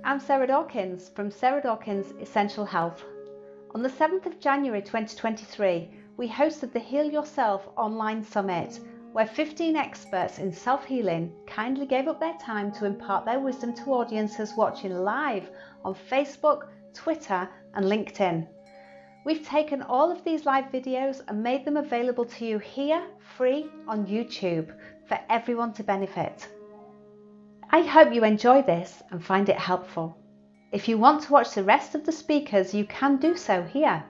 I'm Sarah Dawkins from Sarah Dawkins Essential Health. On the 7th of January 2023, we hosted the Heal Yourself online summit, where 15 experts in self-healing kindly gave up their time to impart their wisdom to audiences watching live on Facebook, Twitter and LinkedIn. We've taken all of these live videos and made them available to you here, free on YouTube, for everyone to benefit. I hope you enjoy this and find it helpful. If you want to watch the rest of the speakers, you can do so here.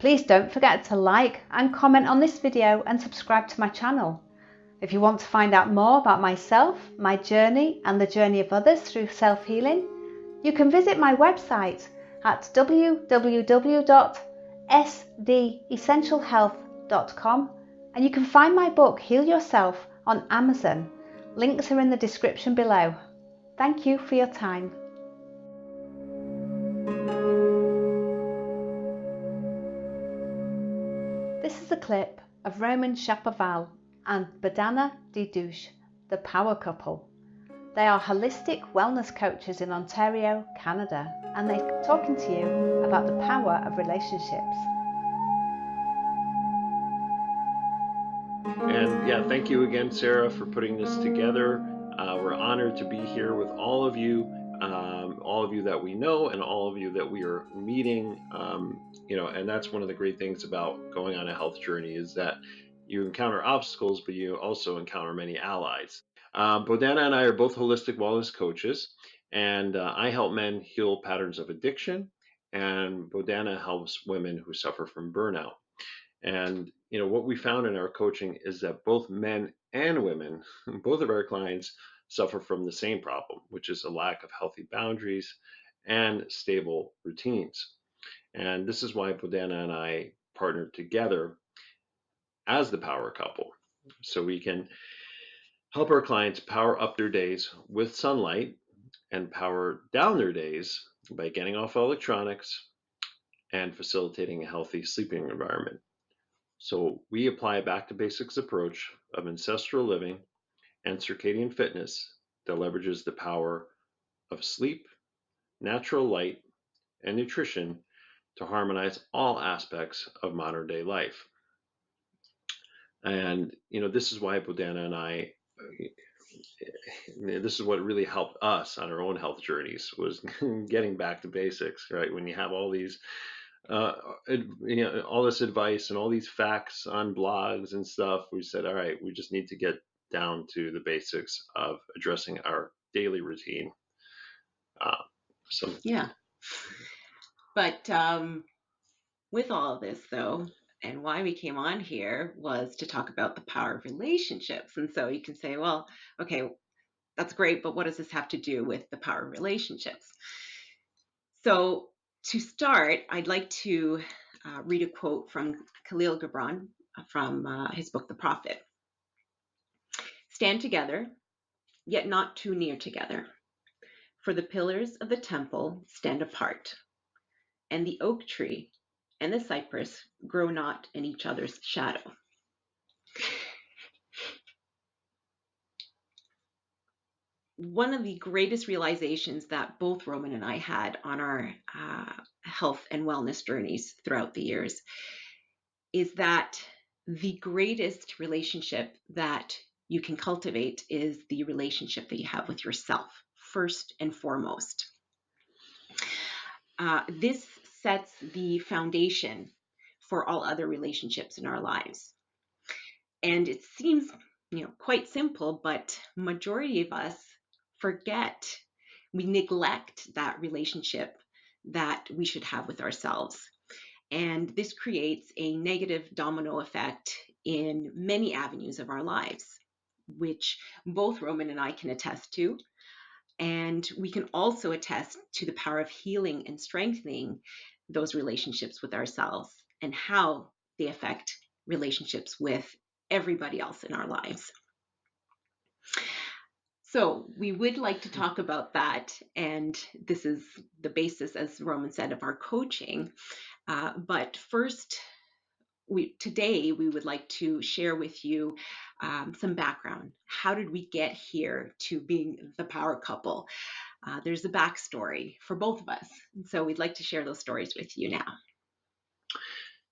Please don't forget to like and comment on this video and subscribe to my channel. If you want to find out more about myself, my journey and the journey of others through self-healing, you can visit my website at www.sdessentialhealth.com, and you can find my book Heal Yourself on Amazon. Links are in the description below. Thank you for your time. This is a clip of Roman Shapoval and Bohdanna Diduch, the power couple. They are holistic wellness coaches in Ontario, Canada, and they're talking to you about the power of relationships. And yeah, thank you again, Sarah, for putting this together. We're honored to be here with all of you that we know and all of you that we are meeting. And that's one of the great things about going on a health journey is that you encounter obstacles, but you also encounter many allies. Bohdanna and I are both holistic wellness coaches, and I help men heal patterns of addiction, and Bohdanna helps women who suffer from burnout. And what we found in our coaching is that both men and women, both of our clients suffer from the same problem, which is a lack of healthy boundaries and stable routines. And this is why Bohdanna and I partnered together as the power couple. So we can help our clients power up their days with sunlight and power down their days by getting off electronics and facilitating a healthy sleeping environment. So we apply a back to basics approach of ancestral living and circadian fitness that leverages the power of sleep, natural light, and nutrition to harmonize all aspects of modern day life. And this is why Bohdanna and I, this is what really helped us on our own health journeys was getting back to basics, right? When you have all these all this advice and all these facts on blogs and stuff, we said, all right, we just need to get down to the basics of addressing our daily routine. Yeah. But with all of this, though, and why we came on here was to talk about the power of relationships. And so you can say, well, okay, that's great, but what does this have to do with the power of relationships? So to start, I'd like to read a quote from Khalil Gibran from his book, The Prophet. Stand together, yet not too near together. For the pillars of the temple stand apart, and the oak tree and the cypress grow not in each other's shadow. One of the greatest realizations that both Roman and I had on our health and wellness journeys throughout the years is that the greatest relationship that you can cultivate is the relationship that you have with yourself, first and foremost. This sets the foundation for all other relationships in our lives. And it seems, quite simple, but majority of us forget, we neglect that relationship that we should have with ourselves. And this creates a negative domino effect in many avenues of our lives, which both Roman and I can attest to. And we can also attest to the power of healing and strengthening those relationships with ourselves and how they affect relationships with everybody else in our lives. So we would like to talk about that. And this is the basis, as Roman said, of our coaching. But first, today we would like to share with you some background. How did we get here to being the power couple? there's a backstory for both of us. And so we'd like to share those stories with you now.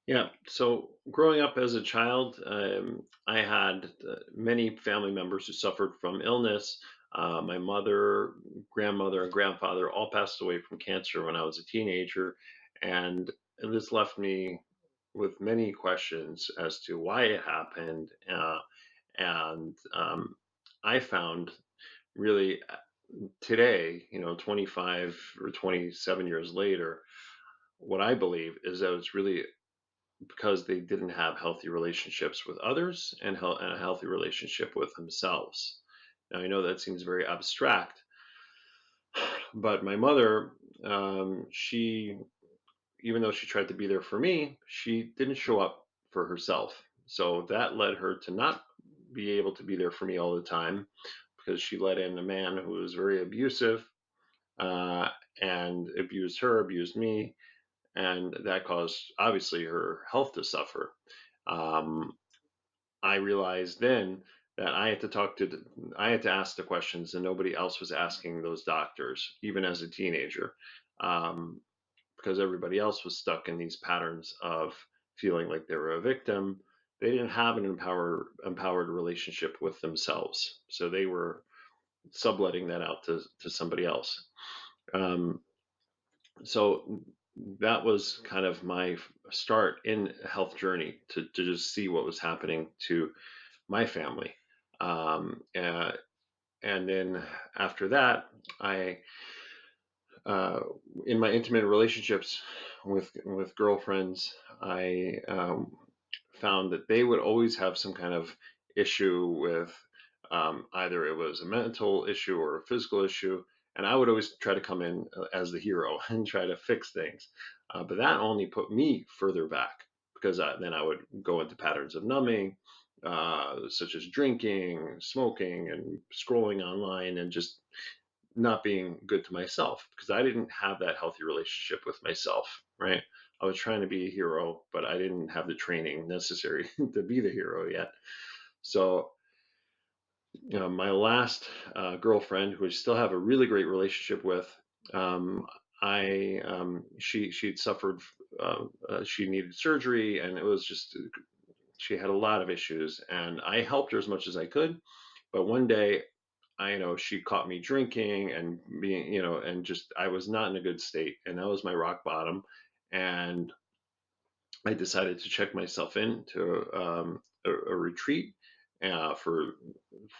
Yeah. So growing up as a child, I had many family members who suffered from illness. My mother, grandmother, and grandfather all passed away from cancer when I was a teenager. And this left me with many questions as to why it happened. And I found really today, 25 or 27 years later, what I believe is that it's really because they didn't have healthy relationships with others and a healthy relationship with themselves. Now, I know that seems very abstract, but my mother, she, even though she tried to be there for me, she didn't show up for herself. So that led her to not be able to be there for me all the time because she let in a man who was very abusive uh, and abused her, abused me, and that caused obviously her health to suffer. Um, I realized then that I had to ask the questions, and nobody else was asking those doctors, even as a teenager, um, because everybody else was stuck in these patterns of feeling like they were a victim. They didn't have an empowered relationship with themselves, so they were subletting that out to somebody else. Um, so that was kind of my start in a health journey to just see what was happening to my family. Um, uh, and then after that, I, uh, in my intimate relationships with girlfriends, I found that they would always have some kind of issue with either it was a mental issue or a physical issue, and I would always try to come in as the hero and try to fix things. But that only put me further back because then I would go into patterns of numbing, such as drinking, smoking, and scrolling online, and just not being good to myself because I didn't have that healthy relationship with myself, right? I was trying to be a hero, but I didn't have the training necessary to be the hero yet. So, my last girlfriend, who I still have a really great relationship with, um, she'd suffered, she needed surgery, and it was just she had a lot of issues, and I helped her as much as I could. But one day, she caught me drinking and being, and just I was not in a good state, and that was my rock bottom. And I decided to check myself into a retreat for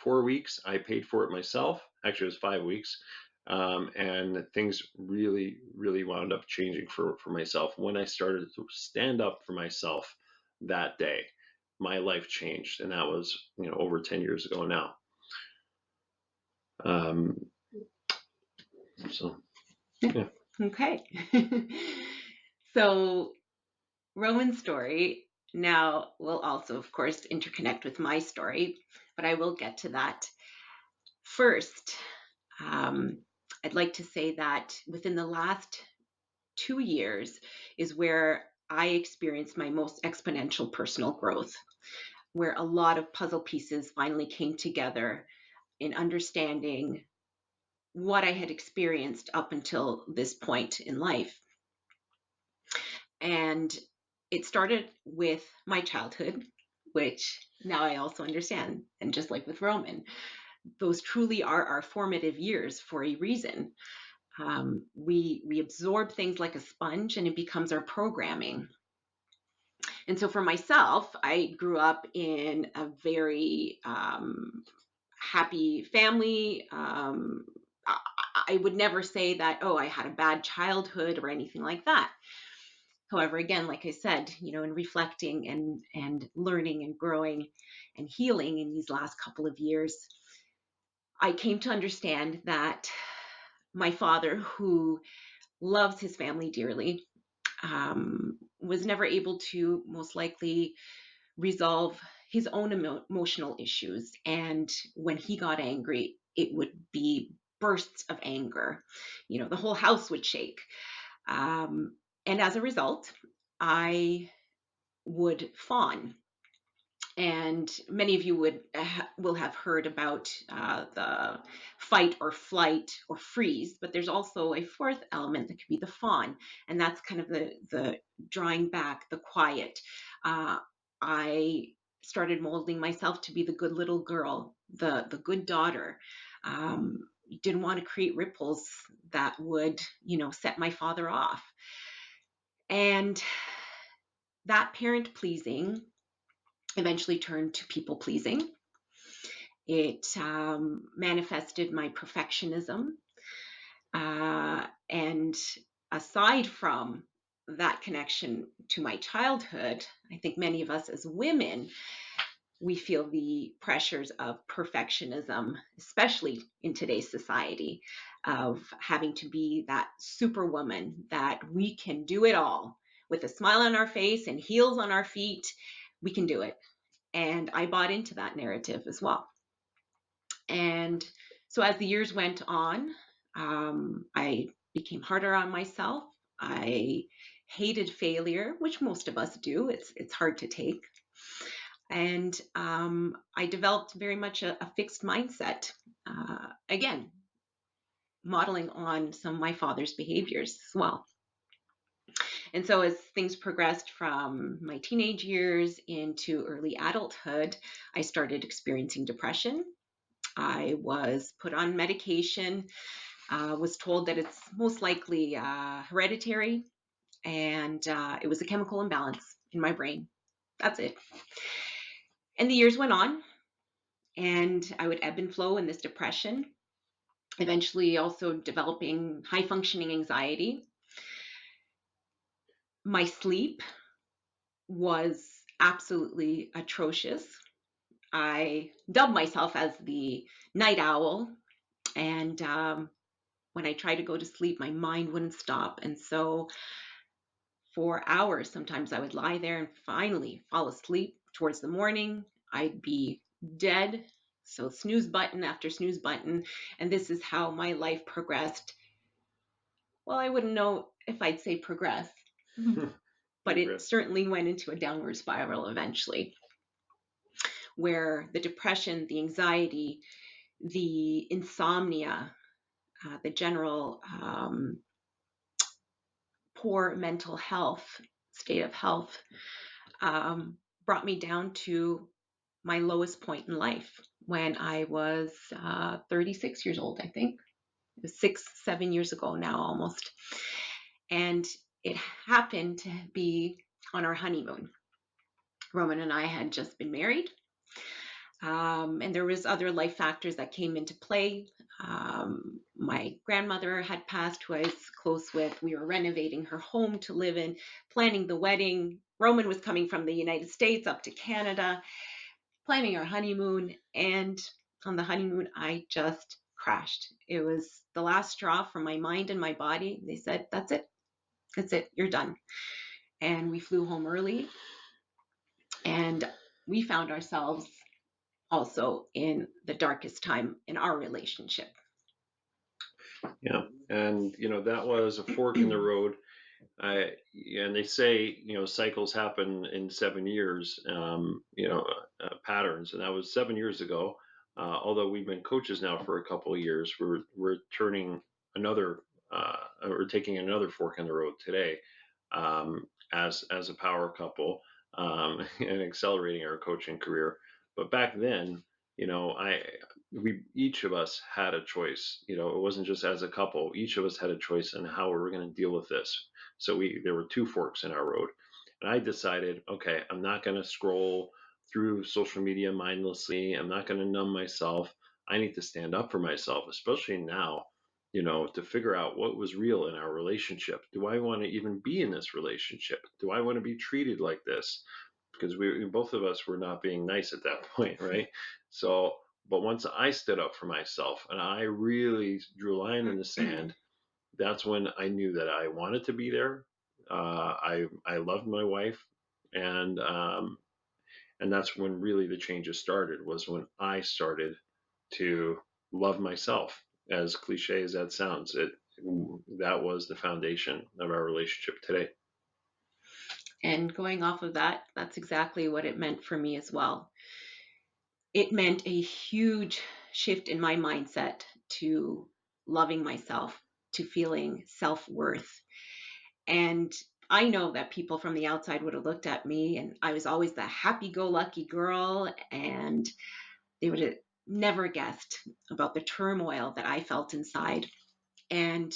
4 weeks. I paid for it myself. Actually, it was 5 weeks. And things really, really wound up changing for myself. When I started to stand up for myself that day, my life changed. And that was, over 10 years ago now. Um, so, yeah. Okay. So Rowan's story now will also, of course, interconnect with my story, but I will get to that. First, I'd like to say that within the last 2 years is where I experienced my most exponential personal growth, where a lot of puzzle pieces finally came together in understanding what I had experienced up until this point in life. And it started with my childhood, which now I also understand. And just like with Roman, those truly are our formative years for a reason. We absorb things like a sponge, and it becomes our programming. And so for myself, I grew up in a very happy family. I would never say that, oh, I had a bad childhood or anything like that. However, again, like I said, in reflecting and learning and growing and healing in these last couple of years, I came to understand that my father, who loves his family dearly, was never able to most likely resolve his own emotional issues. And when he got angry, it would be bursts of anger. The whole house would shake. And as a result, I would fawn. And many of you will have heard about the fight or flight or freeze, but there's also a fourth element that could be the fawn, and that's kind of the drawing back, the quiet. I started molding myself to be the good little girl, the good daughter. Didn't want to create ripples that would, set my father off. And that parent pleasing eventually turned to people pleasing. It manifested my perfectionism. And aside from that connection to my childhood, I think many of us as women, we feel the pressures of perfectionism, especially in today's society, of having to be that superwoman, that we can do it all with a smile on our face and heels on our feet. We can do it. And I bought into that narrative as well. And so as the years went on, I became harder on myself. I hated failure, which most of us do. It's hard to take. And I developed very much a fixed mindset. Again, modeling on some of my father's behaviors as well. And so as things progressed from my teenage years into early adulthood, I started experiencing depression. I was put on medication, was told that it's most likely hereditary, and it was a chemical imbalance in my brain. That's it. And the years went on, and I would ebb and flow in this depression, eventually also developing high functioning anxiety. My sleep was absolutely atrocious. I dubbed myself as the night owl, and when I tried to go to sleep, my mind wouldn't stop. And so for hours, sometimes I would lie there and finally fall asleep. Towards the morning, I'd be dead. So snooze button after snooze button. And this is how my life progressed. Well, I wouldn't know if I'd say progress, but it certainly went into a downward spiral eventually, where the depression, the anxiety, the insomnia, the general poor mental health, state of health, brought me down to my lowest point in life when I was 36 years old, I think. It was 7 years ago now almost. And it happened to be on our honeymoon. Roman and I had just been married. And there was other life factors that came into play. My grandmother had passed, who I was close with. We were renovating her home to live in, planning the wedding. Roman was coming from the United States up to Canada, planning our honeymoon. And on the honeymoon, I just crashed. It was the last straw for my mind and my body. They said, that's it. That's it. You're done. And we flew home early. And we found ourselves also in the darkest time in our relationship. Yeah. And, that was a fork in the road. And they say, cycles happen in 7 years, patterns. And that was 7 years ago. Although we've been coaches now for a couple of years, we're turning we're taking another fork in the road today, as a power couple, and accelerating our coaching career. But back then, we each of us had a choice. It wasn't just as a couple. Each of us had a choice on how we were going to deal with this. So there were two forks in our road, and I decided, okay, I'm not going to scroll through social media mindlessly. I'm not going to numb myself. I need to stand up for myself, especially now, to figure out what was real in our relationship. Do I want to even be in this relationship? Do I want to be treated like this? Because both of us were not being nice at that point, right? So, but once I stood up for myself and I really drew a line in the sand, that's when I knew that I wanted to be there. I loved my wife, and that's when really the changes started. Was when I started to love myself. As cliche as that sounds, that was the foundation of our relationship today. And going off of that, that's exactly what it meant for me as well. It meant a huge shift in my mindset to loving myself, to feeling self worth. And I know that people from the outside would have looked at me, and I was always the happy go lucky girl, and they would have never guessed about the turmoil that I felt inside. And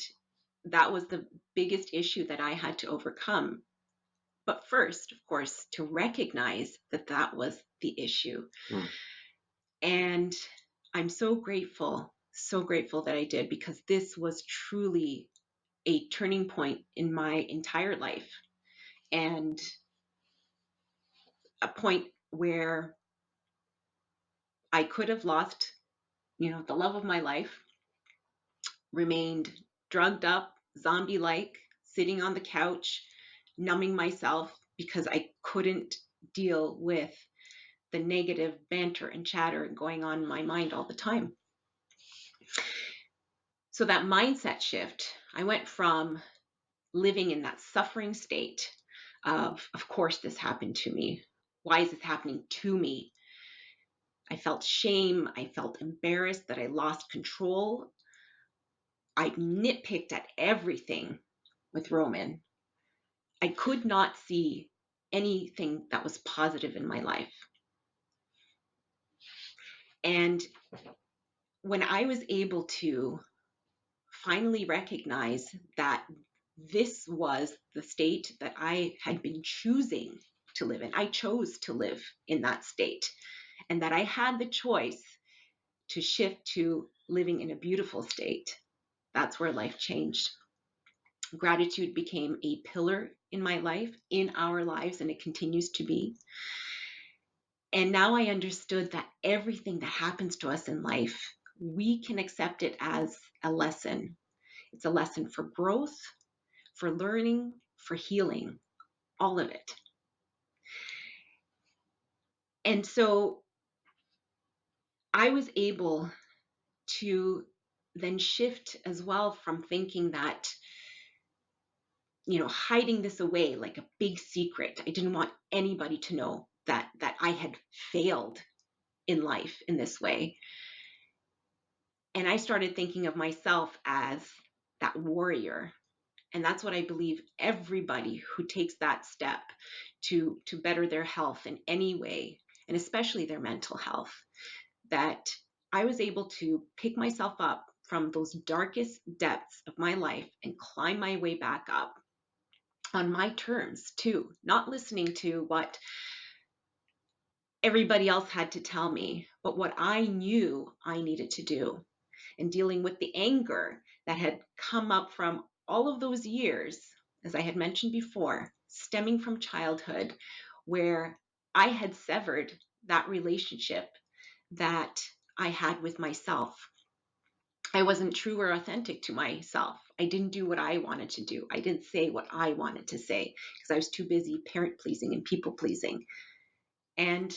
that was the biggest issue that I had to overcome. But first, of course, to recognize that that was the issue. Mm. And I'm so grateful that I did, because this was truly a turning point in my entire life, and a point where I could have lost, the love of my life, remained drugged up, zombie like, sitting on the couch, numbing myself because I couldn't deal with the negative banter and chatter going on in my mind all the time. So that mindset shift, I went from living in that suffering state of course, this happened to me. Why is this happening to me? I felt shame. I felt embarrassed that I lost control. I nitpicked at everything with Roman. I could not see anything that was positive in my life. And when I was able to finally recognize that this was the state that I had been choosing to live in, I chose to live in that state, and that I had the choice to shift to living in a beautiful state, that's where life changed. Gratitude became a pillar in my life, in our lives, and it continues to be. And now I understood that everything that happens to us in life, we can accept it as a lesson. It's a lesson for growth, for learning, for healing, all of it. And so I was able to then shift as well from thinking that, hiding this away like a big secret. I didn't want anybody to know that I had failed in life in this way. And I started thinking of myself as that warrior. And that's what I believe everybody who takes that step to better their health in any way, and especially their mental health, that I was able to pick myself up from those darkest depths of my life and climb my way back up on my terms too, not listening to what everybody else had to tell me, but what I knew I needed to do, and dealing with the anger that had come up from all of those years, as I had mentioned before, stemming from childhood, where I had severed that relationship that I had with myself. I wasn't true or authentic to myself. I didn't do what I wanted to do. I didn't say what I wanted to say because I was too busy parent pleasing and people pleasing. And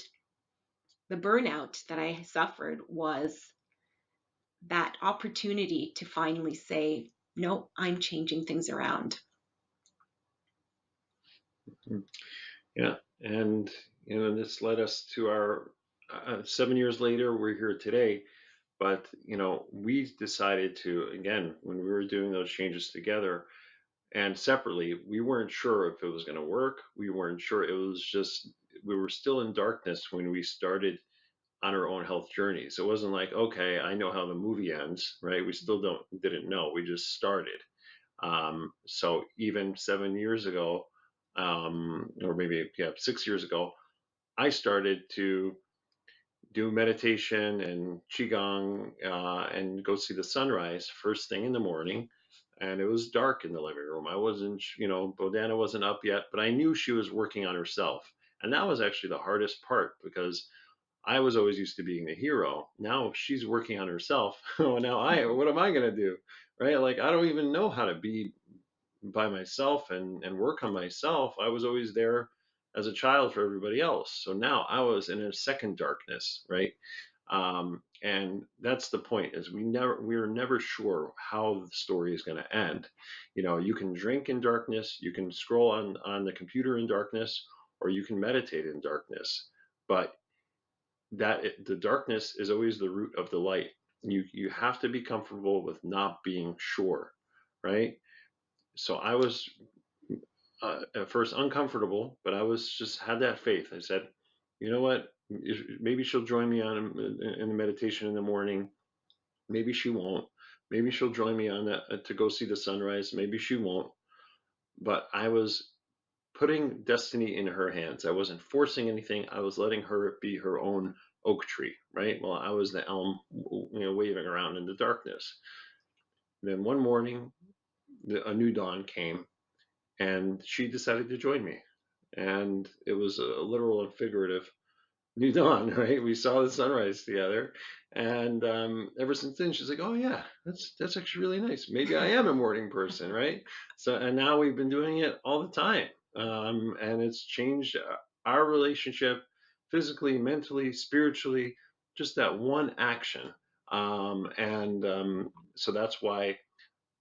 the burnout that I suffered was that opportunity to finally say, no, I'm changing things around. Yeah, and this led us to our 7 years later. We're here today, but we decided to, again, when we were doing those changes together and separately, we weren't sure if it was going to work. We weren't sure. It was just we were still in darkness when we started on our own health journeys. It wasn't like, okay, I know how the movie ends, right? We still didn't know. We just started. So even 7 years ago, or maybe 6 years ago, I started to do meditation and qigong and go see the sunrise first thing in the morning. And it was dark in the living room. I wasn't, Bohdanna wasn't up yet, but I knew she was working on herself. And that was actually the hardest part because I was always used to being the hero. Now she's working on herself. Oh, now what am I going to do? Right? Like, I don't even know how to be by myself and work on myself. I was always there as a child for everybody else. So now I was in a second darkness, right? And that's the point, is we are never sure how the story is going to end. You can drink in darkness, you can scroll on the computer in darkness, or you can meditate in darkness. But the darkness is always the root of the light. You have to be comfortable with not being sure, right? So I was at first uncomfortable, but I was just had that faith. I said, you know what? Maybe she'll join me in the meditation in the morning. Maybe she won't. Maybe she'll join me on that to go see the sunrise. Maybe she won't. But I was putting destiny in her hands. I wasn't forcing anything. I was letting her be her own oak tree, right? Well, I was the elm, waving around in the darkness. Then one morning, a new dawn came, and she decided to join me. And it was a literal and figurative new dawn, right? We saw the sunrise together, and ever since then, she's like, "Oh yeah, that's actually really nice. Maybe I am a morning person, right?" So, and now we've been doing it all the time, and it's changed our relationship, physically, mentally, spiritually. Just that one action, and so that's why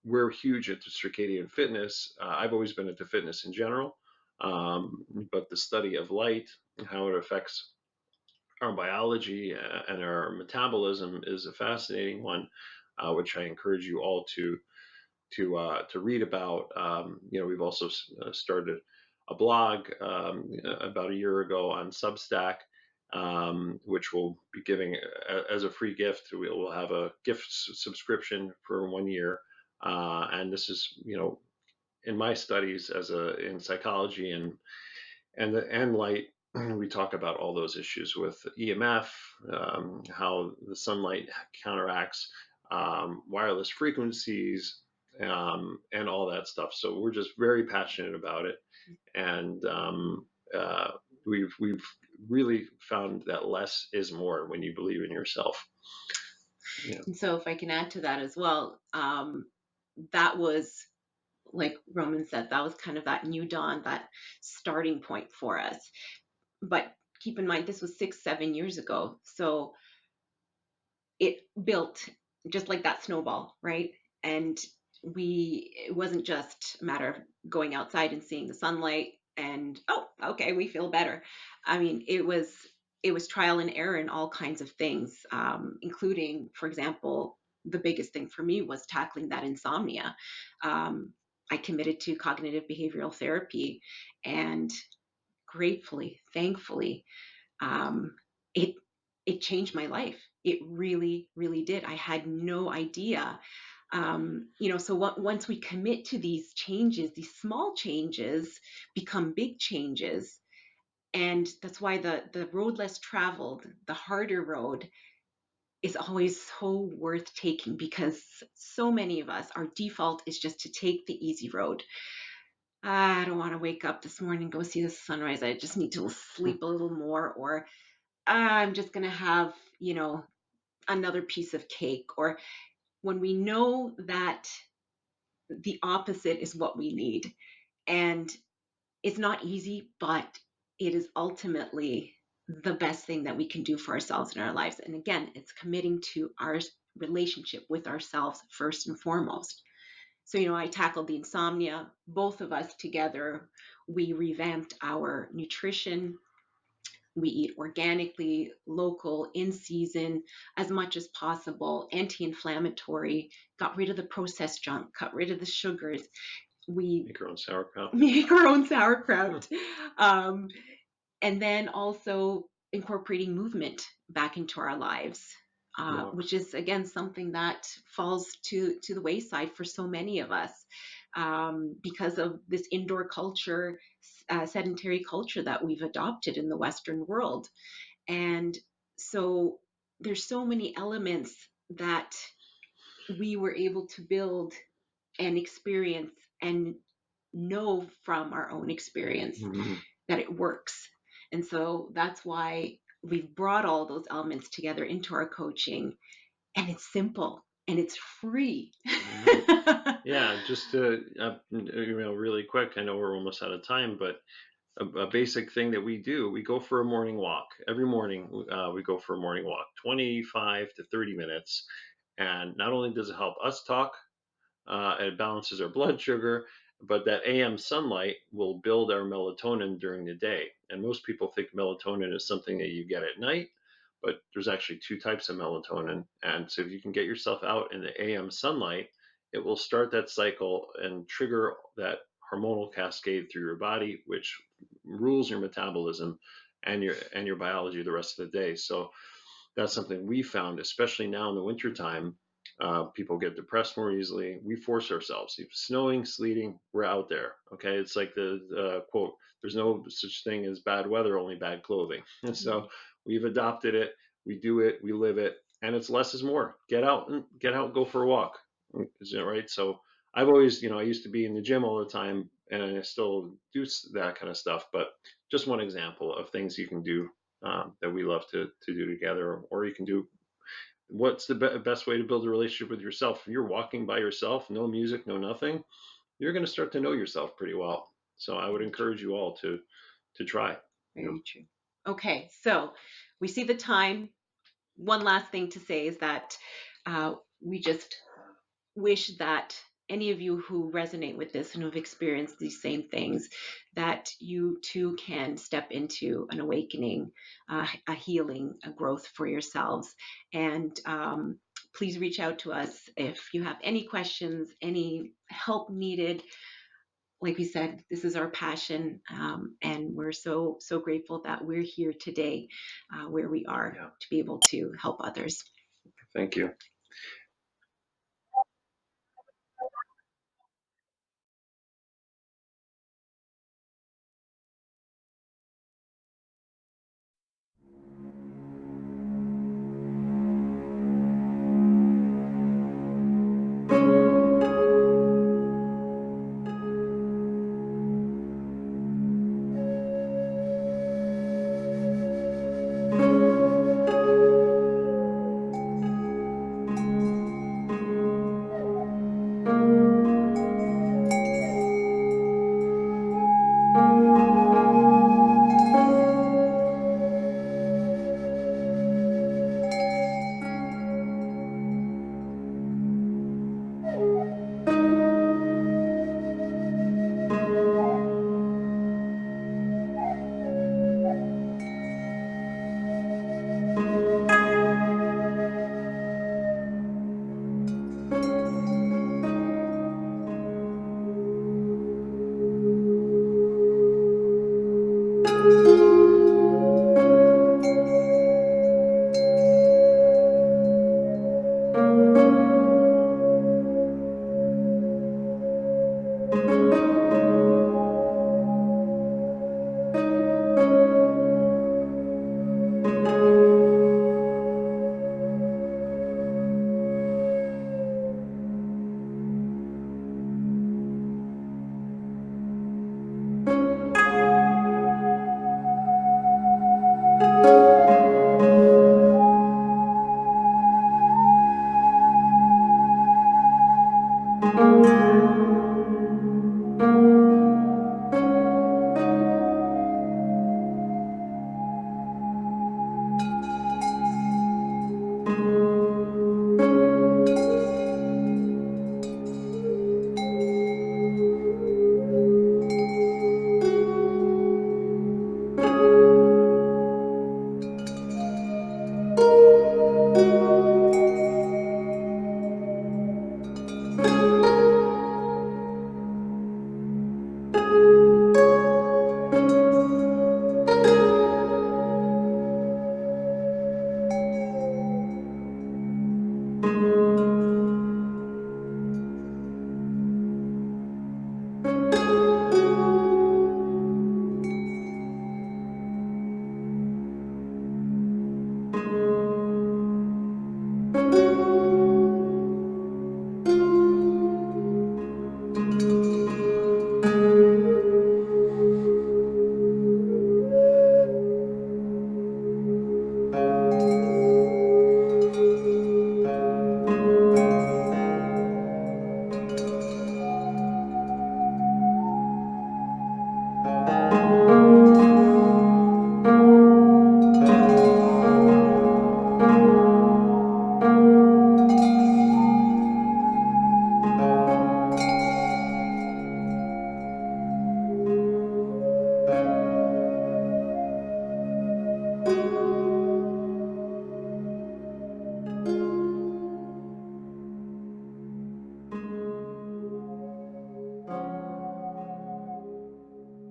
we're huge into circadian fitness. I've always been into fitness in general, but the study of light and how it affects our biology and our metabolism is a fascinating one, which I encourage you all to read about. We've also started a blog about a year ago on Substack, which we'll be giving as a free gift. We'll have a gift subscription for 1 year, and this is in my studies in psychology and light. We talk about all those issues with EMF, how the sunlight counteracts wireless frequencies, and all that stuff. So we're just very passionate about it, and we've really found that less is more when you believe in yourself. Yeah. And so if I can add to that as well, that was, like Roman said, that was kind of that new dawn, that starting point for us. But keep in mind, this was 6-7 years ago. So it built just like that snowball, right? And it wasn't just a matter of going outside and seeing the sunlight and, oh, okay, we feel better. I mean, it was trial and error in all kinds of things, including, for example, the biggest thing for me was tackling that insomnia. I committed to cognitive behavioral therapy, and gratefully, thankfully, um, it it changed my life. It really, really did. I had no idea. So once we commit to these changes, these small changes become big changes. And that's why the road less traveled, the harder road, is always so worth taking, because so many of us, our default is just to take the easy road. I don't want to wake up this morning and go see the sunrise. I just need to sleep a little more, or I'm just going to have, another piece of cake. Or when we know that the opposite is what we need. And it's not easy, but it is ultimately the best thing that we can do for ourselves in our lives. And again, it's committing to our relationship with ourselves first and foremost. So, I tackled the insomnia, both of us together. We revamped our nutrition. We eat organically, local, in season, as much as possible, anti-inflammatory, got rid of the processed junk, got rid of the sugars. We Make your own sauerkraut. make our own sauerkraut. And then also incorporating movement back into our lives, which is, again, something that falls to the wayside for so many of us, because of this indoor culture, sedentary culture that we've adopted in the Western world. And so there's so many elements that we were able to build and experience and know from our own experience that it works. And so that's why we've brought all those elements together into our coaching, and it's simple and it's free. Yeah, just really quick, I know we're almost out of time, but a basic thing that we do. We go for a morning walk every morning. We go for a morning walk, 25 to 30 minutes, and not only does it help us talk, it balances our blood sugar, but that AM sunlight will build our melatonin during the day. And most people think melatonin is something that you get at night, but there's actually two types of melatonin. And so if you can get yourself out in the AM sunlight, it will start that cycle and trigger that hormonal cascade through your body, which rules your metabolism and your biology the rest of the day. So that's something we found, especially now in the wintertime. People get depressed more easily. We force ourselves. If it's snowing, sleeting, we're out there. Okay. It's like the quote, there's no such thing as bad weather, only bad clothing. And so we've adopted it. We do it. We live it. And it's less is more. Get out, go for a walk. Is it right? So I've always, I used to be in the gym all the time and I still do that kind of stuff. But just one example of things you can do that we love to do together. Or you can do what's the best way to build a relationship with yourself. If you're walking by yourself, no music, no nothing, you're going to start to know yourself pretty well. So I would encourage you all to try. Very true. Okay, so we see the time. One last thing to say is that we just wish that any of you who resonate with this and who have experienced these same things, that you too can step into an awakening, a healing, a growth for yourselves. And please reach out to us if you have any questions, any help needed. Like we said, this is our passion, and we're so grateful that we're here today, where we are, to be able to help others. Thank you.